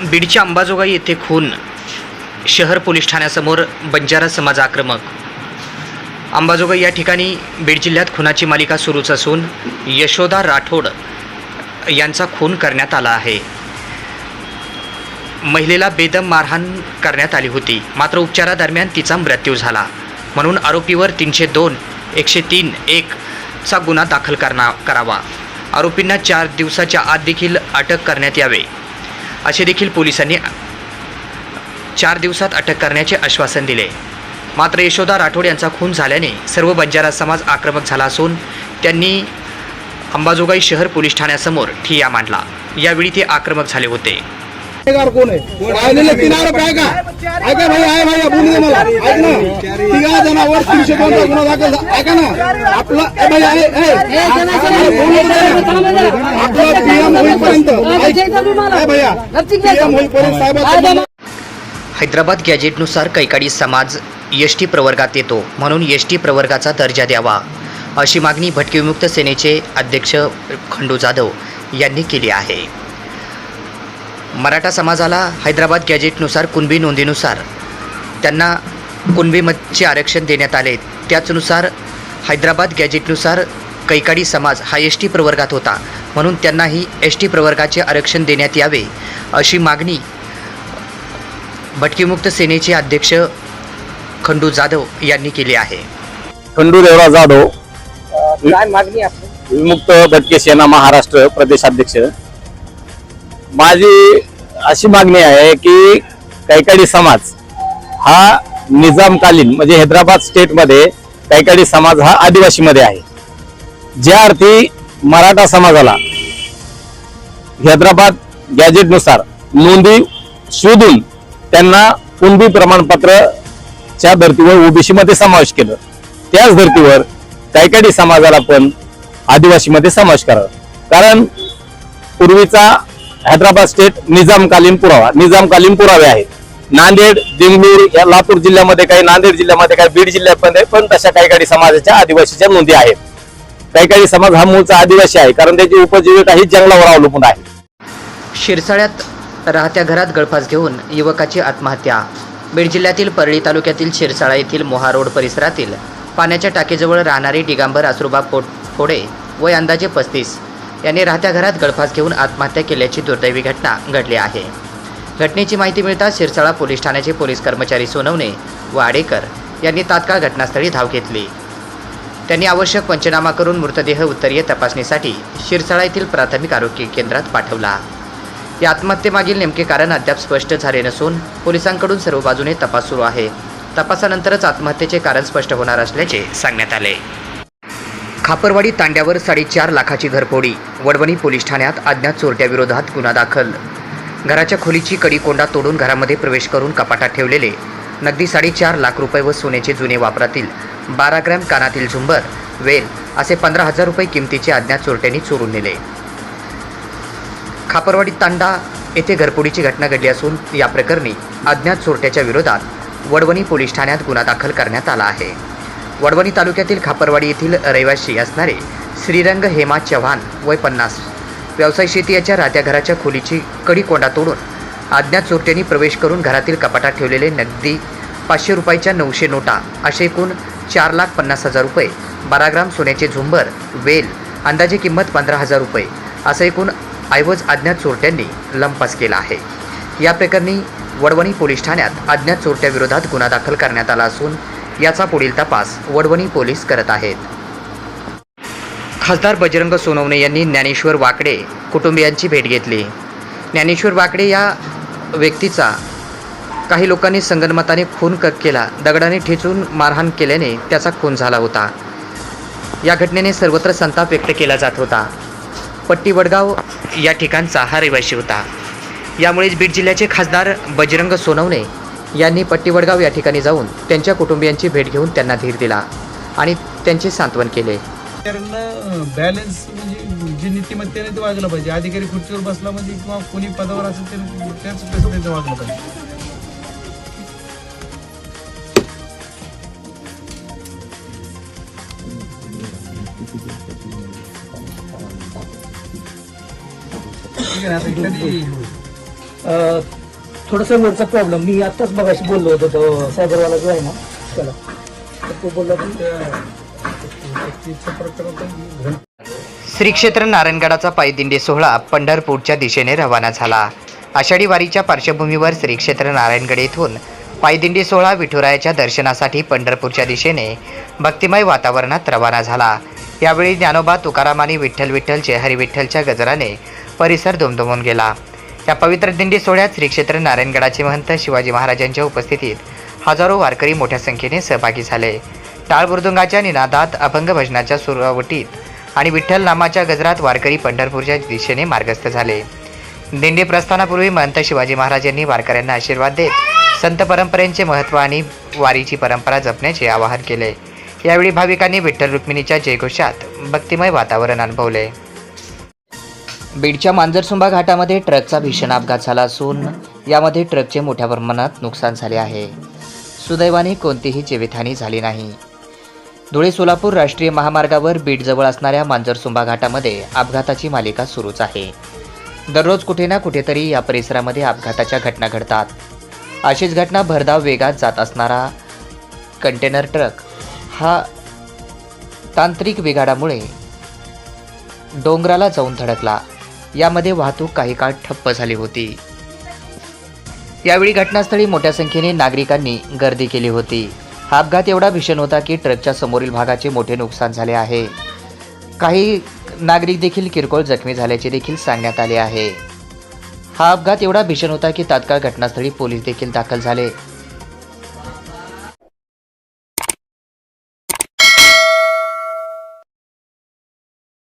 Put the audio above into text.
बीडच्या अंबाजोगाई येथे खून, शहर पोलीस ठाण्यासमोर बंजारा समाज आक्रमक। अंबाजोगाई या ठिकाणी बीड जिल्ह्यात खुनाची मालिका सुरूच असून यशोदा राठोड यांचा खून करण्यात आला आहे। महिलेला बेदम मारहाण करण्यात आली होती, मात्र उपचारादरम्यान तिचा मृत्यू झाला, म्हणून आरोपीवर 302/103(1) चा गुन्हा दाखल करावा। आरोपींना 4 दिवसाच्या आत देखील अटक करण्यात यावे असे देखील पोलिसांनी 4 दिवसात अटक करण्याचे आश्वासन दिले। मात्र यशोदा राठोड यांचा खून झाल्याने सर्व बंजारा समाज आक्रमक झाला असून त्यांनी अंबाजोगाई शहर पोलीस ठाण्यासमोर ठिय्या मांडला। यावेळी ते आक्रमक झाले होते। कोण आहे? राहिलेले 3 आरोपी आहे का? ऐका भाई, आहे भाई, बोलू दे मला, ऐक ना। 3 जणांवर 302 चा गुन्हा दाखल, ऐका ना। आपला भाई आपला पीएम होईपर्यंत, भैया पीएम होईपर्यंत साहेब। हैदराबाद गॅजेटनुसार कैकाडी समाज एसटी प्रवर्गात येतो, म्हणून एसटी प्रवर्गाचा दर्जा द्यावा अशी मागणी भटकेविमुक्त सेनेचे अध्यक्ष खंडू जाधव यांनी केली आहे। मराठा समाजाला हैदराबाद गॅजेटनुसार कुणबी नोंदीनुसार त्यांना कुणबीमध्ये आरक्षण देण्यात आले, त्याचनुसार हैदराबाद गॅजेटनुसार कैकाडी समाज हा एसटी प्रवर्गात होता, म्हणून त्यांनाही एसटी प्रवर्गाचे आरक्षण देण्यात यावे अशी मागणी भटकेमुक्त सेनेचे अध्यक्ष खंडू जाधव यांनी केली आहे। खंडू देवराव जाधव, काय मागणी आहे? विमुक्त भटके सेना महाराष्ट्र प्रदेशाध्यक्ष। माझी अशी मागणी आहे की कैकाडी समाज हा निजामकालीन म्हणजे हैदराबाद स्टेटमध्ये कैकाडी समाज हा आदिवासीमध्ये आहे, ज्या अर्थी मराठा समाजाला हैदराबाद गॅजेटनुसार नोंदी शोधून त्यांना कुणबी प्रमाणपत्रच्या धर्तीवर ओबीसी मध्ये समावेश केलं, त्याच धर्तीवर कैकाडी समाजाला पण आदिवासीमध्ये समावेश करावा। कारण पूर्वीचा हैदराबाद स्टेट निजामकालीन पुरावे आहेत। नांदेड, देंगलूर या लातूर जिल्ह्यामध्ये काही, नांदेड जिल्ह्यामध्ये काही, बीड जिल्ह्यामध्ये पण तशा कैकाडी समाजाच्या आदिवासीच्या नोंदी आहेत। कैकाडी समाज हा मूळचा आदिवासी आहे, कारण त्याची उपजीविका ही जंगलावर अवलंबून आहे। शिरसाळ्यात राहत्या घरात गळफास घेऊन युवकाची आत्महत्या। बीड जिल्ह्यातील परळी तालुक्यातील शिरसाळा येथील मोहा रोड परिसरातील पाण्याच्या टाकीजवळ राहणारे दिगंबर आसुरबा फोडे वय अंदाजे 35 यांनी राहत्या घरात गळफास घेऊन आत्महत्या केल्याची दुर्दैवी घटना घडली आहे। घटनेची माहिती मिळताच शिरसाळा पोलीस ठाण्याचे पोलीस कर्मचारी सोनवणे व आडेकर यांनी तात्काळ घटनास्थळी धाव घेतली। त्यांनी आवश्यक पंचनामा करून मृतदेह उत्तरीय तपासणीसाठी शिरसाळा येथील प्राथमिक आरोग्य केंद्रात पाठवला। या आत्महत्येमागील नेमके कारण अद्याप स्पष्ट झाले नसून पोलिसांकडून सर्व बाजूने तपास सुरू आहे। तपासानंतरच आत्महत्येचे कारण स्पष्ट होणार असल्याचे सांगण्यात आले। खापरवाडी तांड्यावर 4.5 लाखाची घरफोडी। वडवणी पोलीस ठाण्यात अज्ञात चोरट्याविरोधात गुन्हा दाखल। घराच्या खोलीची कडी-कोंडा तोडून घरामध्ये प्रवेश करून कपाटात ठेवलेले नगदी 4.5 लाख रुपये व सोन्याचे जुने वापरातील 12 ग्रॅम कानातील झुंबर, वेल असे 15,000 रुपये किमतीचे अज्ञात चोरट्यांनी चोरून नेले। खापरवाडी तांडा येथे घरफोडीची घटना घडली असून या प्रकरणी अज्ञात चोरट्याच्या विरोधात वडवणी पोलीस ठाण्यात गुन्हा दाखल करण्यात आला आहे। वडवणी तालुक्यातील खापरवाडी येथील रहिवासी असणारे श्रीरंग हेमा चव्हाण वय 50 व्यवसाय शेती याच्या राहत्या घराच्या खोलीची कडी-कोंडा तोडून अज्ञात चोरट्यांनी प्रवेश करून घरातील कपाटात ठेवलेले नगदी 500 रुपयाच्या 900 नोटा असे एकूण 4,50,000 रुपये, 12 ग्राम सोन्याचे झुंबर, वेल अंदाजे किंमत 15,000 रुपये असं एकूण ऐवज अज्ञात चोरट्यांनी लंपास केला आहे। या प्रकरणी वडवणी पोलीस ठाण्यात अज्ञात चोरट्याविरोधात गुन्हा दाखल करण्यात आला असून याचा पुढील तपास वडवणी पोलीस करत आहेत। खासदार बजरंग सोनवणे यांनी ज्ञानेश्वर वाकडे कुटुंबियांची भेट घेतली। ज्ञानेश्वर वाकडे या व्यक्तीचा काही लोकांनी संगनमताने खून केला, दगडाने ठेचून मारहाण केल्याने त्याचा खून झाला होता। या घटनेने सर्वत्र संताप व्यक्त केला जात होता। पट्टी वडगाव या ठिकाणचा हा रहिवासी होता। यामुळेच बीड जिल्ह्याचे खासदार बजरंग सोनवणे यांनी पट्टी वडगाव या ठिकाणी जाऊन त्यांच्या कुटुंबियांची भेट घेऊन त्यांना धीर दिला आणि त्यांचे सांत्वन केले। बॅलन्स म्हणजे जी नीतिमत्तेने ते वागलं पाहिजे। अधिकारी खुर्चीवर बसला म्हणजे किंवा कोणी पदावर असेल त्याच पद्धतीने वागलं पाहिजे। ठीक आहे, आता थोडंसं रोडचा प्रॉब्लेम, मी आत्ताच बघाशी बोललो होतो तो सायबरवाला जो आहे ना त्याला, तर तो बोलला की श्री क्षेत्र नारायणगडाचा पायदिंडी सोहळा पंढरपूरच्या दिशेने रवाना झाला. आषाढी वारीच्या पार्श्वभूमीवर श्री क्षेत्र नारायणगड येथून पायदिंडी सोहळा विठुरायाच्या दर्शनासाठी पंढरपूरच्या दिशेने भक्तिमय वातावरणात रवाना झाला. यावेळी ज्ञानोबा तुकाराम आणि विठ्ठल विठ्ठल जय हरी विठ्ठलच्या गजराने परिसर दुमदुमून गेला. या पवित्र दिंडी सोहळ्यात श्री क्षेत्र नारायणगडाचे महंत शिवाजी महाराजांच्या उपस्थितीत हजारो वारकरी मोठ्या संख्येने सहभागी झाले. टाळ मृदुंगाच्या निनादात, अभंग भजनाच्या सुरावटीत आणि विठ्ठल नामाच्या गजरात वारकरी पंढरपूरच्या दिशेने मार्गस्थ झाले. दिंडी प्रस्थानापूर्वी महंत शिवाजी महाराज यांनी वारकऱ्यांना आशीर्वाद देत संत परंपरेचे महत्त्व आणि वारीची परंपरा जपण्याचे आवाहन केले. यावेळी भाविकांनी विठ्ठल रुक्मिणीच्या जयघोषात भक्तिमय वातावरण अनुभवले. बीडच्या मांजरसुंबा घाटामध्ये ट्रकचा भीषण अपघात झाला असून यामध्ये ट्रकचे मोठ्या प्रमाणात नुकसान झाले आहे. सुदैवाने कोणतीही जीवितहानी झाली नाही. धुळे सोलापूर राष्ट्रीय महामार्गावर बीडजवळ असणाऱ्या मांजरसुंबा घाटामध्ये अपघाताची मालिका सुरूच आहे. दररोज कुठे ना कुठेतरी या परिसरामध्ये अपघाताच्या घटना घडतात. अशीच घटना भरधाव वेगात जात असणारा कंटेनर ट्रक हा तांत्रिक बिघाडामुळे डोंगराला जाऊन धडकला. यामध्ये वाहतूक काही काळ ठप्प झाली होती. यावेळी घटनास्थळी मोठ्या संख्येने नागरिकांनी गर्दी केली होती. हा अपघात एवढा भीषण होता की ट्रकच्या समोरील भागाचे मोठे नुकसान झाले आहे. काही नागरिक देखील किरकोळ जखमी झाल्याचे देखील सांगण्यात आले आहे. हा अपघात एवढा भीषण होता की तात्काळ घटनास्थळी पोलीस देखील दाखल झाले.